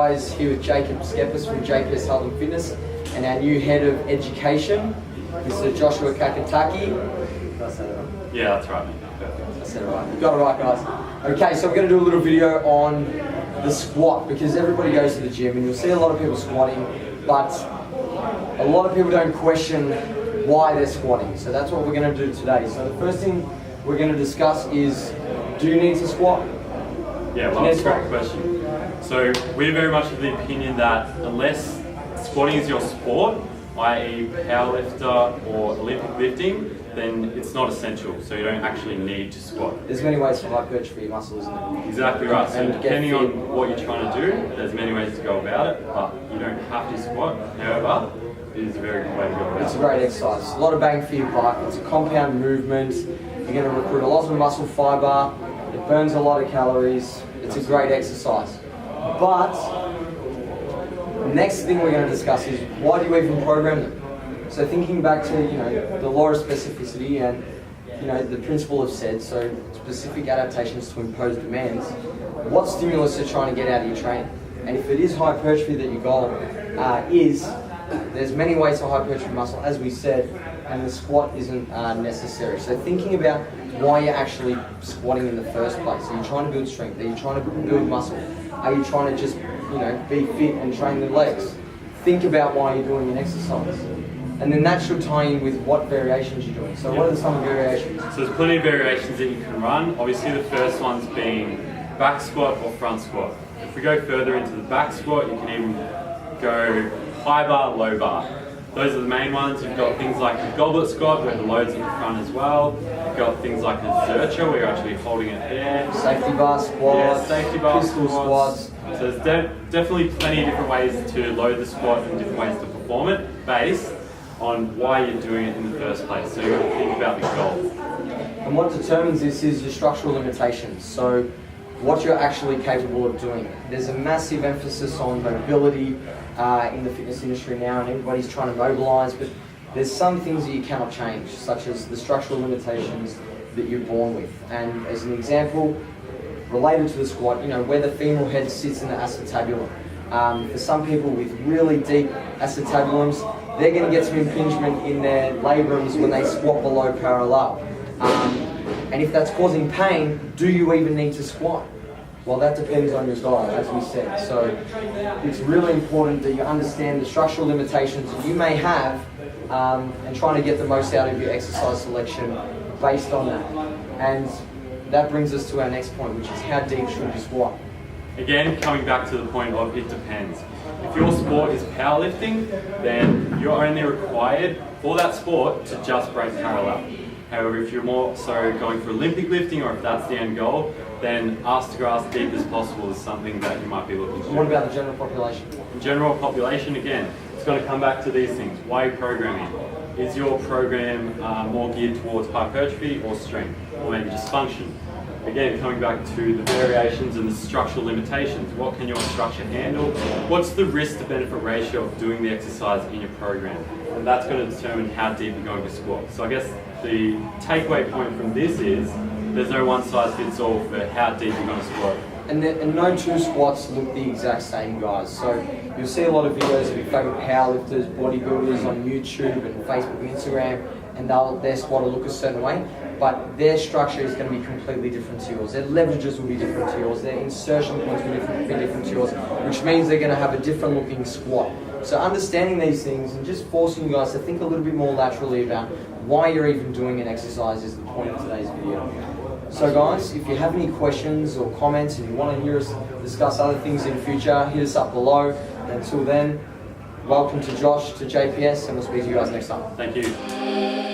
guys here with Jacob Skepis from JPS Health and Fitness and our new head of education, Mr. Joshua Cakitaki. Did I say that right? Yeah, that's right. I said it right. You got it right, guys. Okay, so we're going to do a little video on the squat because everybody goes to the gym and you'll see a lot of people squatting, but a lot of people don't question why they're squatting. So that's what we're going to do today. So the first thing we're going to discuss is, do you need to squat? Yeah, well, that's a great question. So we're very much of the opinion that unless squatting is your sport, i.e. powerlifter or Olympic lifting, then it's not essential. So you don't actually need to squat. There's many ways to hypertrophy muscle, isn't there? Exactly right. So depending on what you're trying to do, there's many ways to go about it, but you don't have to squat. However, it is a very good way to go about it. It's a great exercise. A lot of bang for your buck. It's a compound movement. You're going to recruit a lot of muscle fiber. It burns a lot of calories. It's a great exercise. But the next thing we're going to discuss is, why do you even program them? So thinking back to the law of specificity and the principle of SAID, so specific adaptations to impose demands. What stimulus are trying to get out of your training? And if it is hypertrophy that your goal is, there's many ways to hypertrophy muscle, as we said, and the squat isn't necessary. So thinking about why you're actually squatting in the first place. Are you trying to build strength? Are you trying to build muscle? Are you trying to just be fit and train the legs? Think about why you're doing an exercise. And then that should tie in with what variations you're doing. So what are some variations? So there's plenty of variations that you can run. Obviously the first one's being back squat or front squat. If we go further into the back squat, you can even go high bar, low bar. Those are the main ones. You've got things like a goblet squat where the load's in the front as well. You've got things like a zercher where you're actually holding it there. Safety bar squats, yeah, safety bar pistol squats. So there's definitely plenty of different ways to load the squat and different ways to perform it based on why you're doing it in the first place. So you've got to think about the goal. And what determines this is your structural limitations. So what you're actually capable of doing. There's a massive emphasis on mobility in the fitness industry now, and everybody's trying to mobilize, but there's some things that you cannot change, such as the structural limitations that you're born with. And as an example, related to the squat, where the femoral head sits in the acetabulum. For some people with really deep acetabulums, they're going to get some impingement in their labrums when they squat below parallel. And if that's causing pain, do you even need to squat? Well, that depends on your goal, as we said. So it's really important that you understand the structural limitations that you may have and trying to get the most out of your exercise selection based on that. And that brings us to our next point, which is, how deep should you squat? Again, coming back to the point of it depends. If your sport is powerlifting, then you're only required for that sport to just break parallel. However, if you're more so going for Olympic lifting, or if that's the end goal, then ask to go as deep as possible is something that you might be looking to. What about the general population? The general population, again, it's going to come back to these things. Why are you programming? Is your program more geared towards hypertrophy or strength, or maybe just function? Again, coming back to the variations and the structural limitations. What can your structure handle? What's the risk to benefit ratio of doing the exercise in your program? And that's going to determine how deep you're going to squat. So I guess the takeaway point from this is, there's no one size fits all for how deep you're going to squat. And no two squats look the exact same, guys. So you'll see a lot of videos of your favorite powerlifters, bodybuilders on YouTube and Facebook and Instagram, and their squat will look a certain way, but their structure is going to be completely different to yours. Their leverages will be different to yours. Their insertion points will be different to yours, which means they're going to have a different looking squat. So understanding these things and just forcing you guys to think a little bit more laterally about why you're even doing an exercise is the point of today's video. So guys, if you have any questions or comments and you want to hear us discuss other things in future, hit us up below. Until then, welcome to Josh, to JPS, and we'll speak to you guys next time. Thank you.